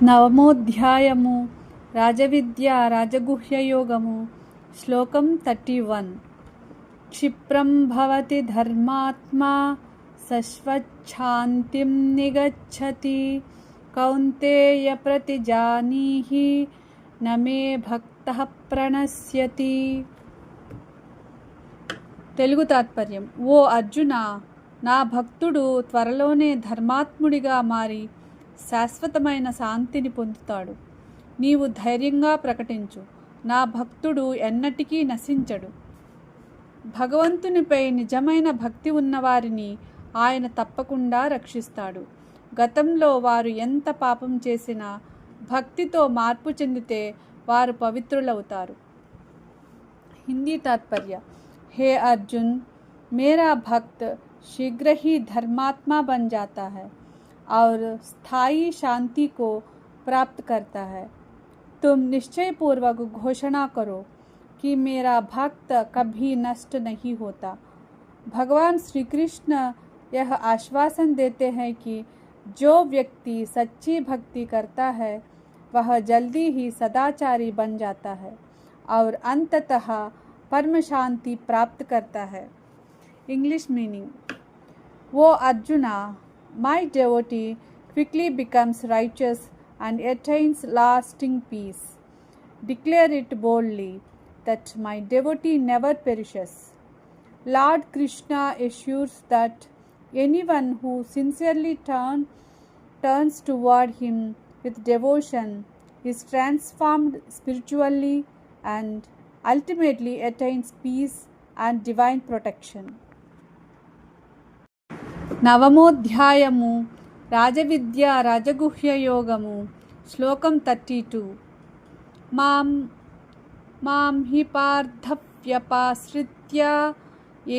నవమోధ్యాయము రాజవిద్య రాజగుహ్యయోగము శ్లోకం 31. క్షిప్రం భవతి ధర్మాత్మా సశ్వచ్ఛాంతిం నిగచ్చతి కౌంతేయ ప్రతిజానీహి నమే భక్తః ప్రణశ్యతి. తెలుగు తాత్పర్యం. ఓ అర్జున, నా భక్తుడు త్వరలోనే ధర్మాత్ముడిగా మారి శాశ్వతమైన శాంతిని పొందుతాడు. నీవు ధైర్యంగా ప్రకటించు, నా భక్తుడు ఎన్నటికీ నశించడు. భగవంతునిపై నిజమైన భక్తి ఉన్నవారిని ఆయన తప్పకుండా రక్షిస్తాడు. గతంలో వారు ఎంత పాపం చేసినా భక్తితో మార్పు చెందితే వారు పవిత్రులవుతారు. హిందీ తాత్పర్య. हे अर्जुन, मेरा भक्त शीघ्र ही धर्मात्मा बन जाता है और स्थायी शांति को प्राप्त करता है. तुम निश्चय पूर्वक घोषणा करो कि मेरा भक्त कभी नष्ट नहीं होता. भगवान श्री कृष्ण यह आश्वासन देते हैं कि जो व्यक्ति सच्ची भक्ति करता है वह जल्दी ही सदाचारी बन जाता है और अंततः परम शांति प्राप्त करता है. English meaning. वो arjuna, my devotee quickly becomes righteous and attains lasting peace. Declare it boldly that my devotee never perishes. Lord Krishna assures that anyone who sincerely turns toward him with devotion is transformed spiritually and ultimately attains peace and divine protection. నవమోధ్యాయము రాజవిద్య రాజగుహ్యయోగము శ్లోకం 32. మాం హి పార్థవ్యపాశ్రిత్య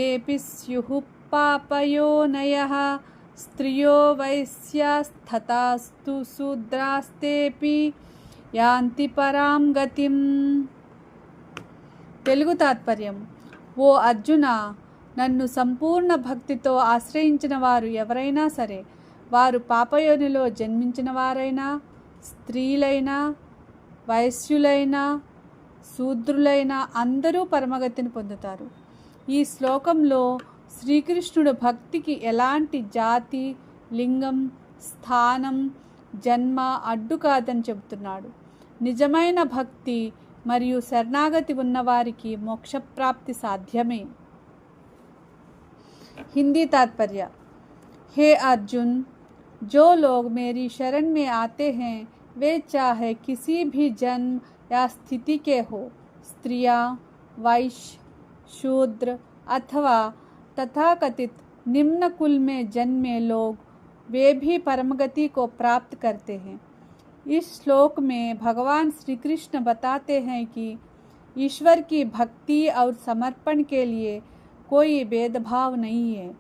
AP స్యుః పాపయోనయః స్త్రియో వైశ్యాస్తథాస్తు శూద్రాస్తేపి యాంతి పరాం గతిం. Telugu తాత్పర్యం. ఓ అర్జున, నన్ను సంపూర్ణ భక్తితో ఆశ్రయించిన వారు ఎవరైనా సరే, వారు పాపయోనిలో జన్మించిన వారైనా, స్త్రీలైనా, వైశ్యులైనా, శూద్రులైనా అందరూ పరమగతిని పొందుతారు. ఈ శ్లోకంలో శ్రీకృష్ణుడు భక్తికి ఎలాంటి జాతి, లింగం, స్థానం, జన్మ అడ్డు కాదని చెబుతున్నాడు. నిజమైన భక్తి మరియు శరణాగతి ఉన్నవారికి మోక్షప్రాప్తి సాధ్యమే. हिंदी तात्पर्य. हे अर्जुन, जो लोग मेरी शरण में आते हैं वे चाहे किसी भी जन्म या स्थिति के हो, स्त्रियां, वैश्य, शूद्र अथवा तथाकथित निम्न कुल में जन्मे लोग, वे भी परमगति को प्राप्त करते हैं. इस श्लोक में भगवान श्री कृष्ण बताते हैं कि ईश्वर की भक्ति और समर्पण के लिए कोई भेदभाव नहीं है.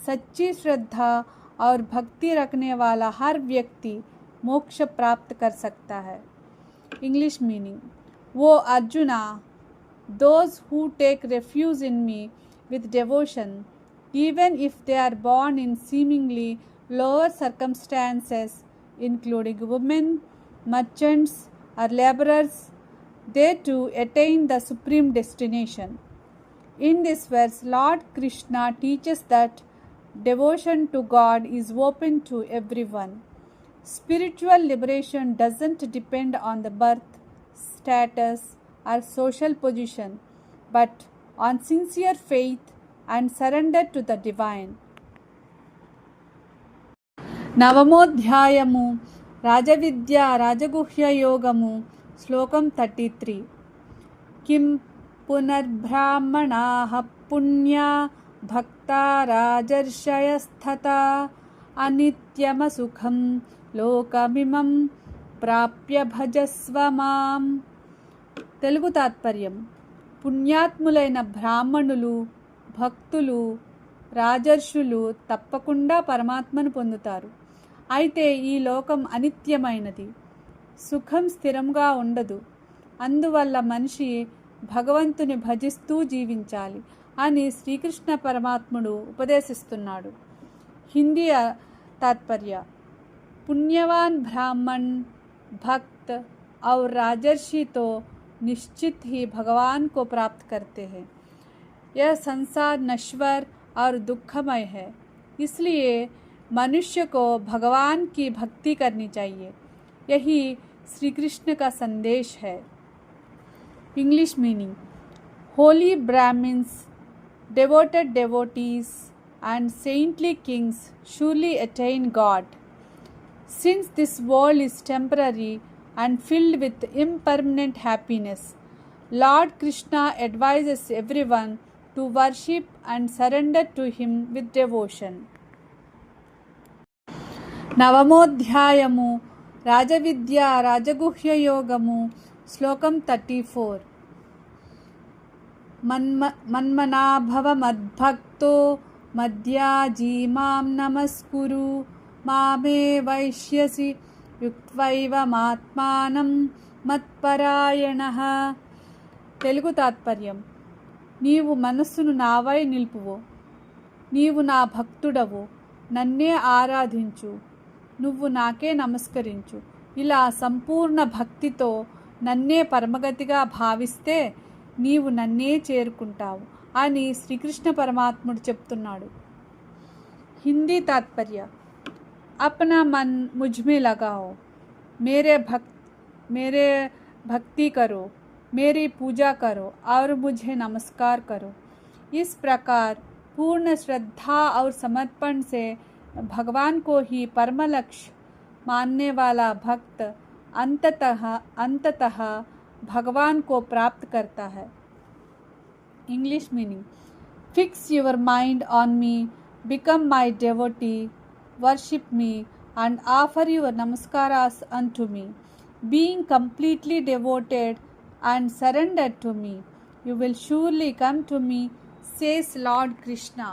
सच्ची श्रद्धा और भक्ति रखने वाला हर व्यक्ति मोक्ष प्राप्त कर सकता है. English meaning. वो arjuna, those who take refuge in me with devotion, even if they are born in seemingly lower circumstances, including women, merchants or laborers, they too attain the supreme destination. In this verse, Lord Krishna teaches that devotion to God is open to everyone. Spiritual liberation doesn't depend on the birth, status, or social position, but on sincere faith and surrender to the divine. నవమోధ్యాయము రాజవిద్య రాజగుహ్యయోగము శ్లోకం 33. కిం పునర్బ్రాహ్మణాః పుణ్యా భక్తా రాజర్షయస్తథా అనిత్యమసుఖం లోకమిమం ప్రాప్య భజస్వ మాం. తెలుగు తాత్పర్యం. పుణ్యాత్ములైన బ్రాహ్మణులు, భక్తులు, రాజర్షులు తప్పకుండా పరమాత్మను పొందుతారు. అయితే ఈ లోకం అనిత్యమైనది, సుఖం స్థిరంగా ఉండదు. అందువల్ల మనిషి భగవంతుని భజిస్తూ జీవించాలి అని శ్రీకృష్ణ పరమాత్ముడు ఉపదేశిస్తున్నాడు. హిందీ तात्पर्य पुण्यवान ब्राह्मण भक्त और राजर्षि तो निश्चित ही भगवान को प्राप्त करते हैं। यह संसार नश्वर और दुखमय है, इसलिए मनुष्य को भगवान की भक्ति करनी चाहिए। यही श्री कृष्ण का संदेश है। English meaning: holy Brahmins, devoted devotees and saintly kings surely attain God. Since this world is temporary and filled with impermanent happiness, Lord Krishna advises everyone to worship and surrender to him with devotion. నవమోధ్యాయము రాజవిద్య రాజగుహ్య యోగము శ్లోకం 34. మన్మనాభవ మద్భక్తో మద్యాజీమాం నమస్కురు మామే వైష్యసి యుక్త్వైవమాత్మానం మత్పరాయణః. తెలుగు తాత్పర్యం: నీవు మనస్సును నావై నిలుపువు, నీవు నా భక్తుడవు, నన్నే ఆరాధించు, నువ్వు నాకే నమస్కరించు. ఇలా సంపూర్ణ భక్తితో నన్నే పరమగతిగా భావిస్తే నీవు నన్నే చేరుకుంటావు అని శ్రీకృష్ణ పరమాత్ముడు చెప్తున్నాడు. హిందీ తాత్పర్య: अपना मन मुझ में लगाओ, मेरे भक्ति करो, मेरी पूजा करो और मुझे नमस्कार करो. इस प्रकार पूर्ण श्रद्धा और समर्पण से भगवान को ही परम लक्ष्य मानने वाला भक्त अंततः भगवान को प्राप्त करता है. English meaning: fix your mind on me, become my devotee, worship me and offer your namaskaras unto me. Being completely devoted and surrendered to me, you will surely come to me, says Lord Krishna.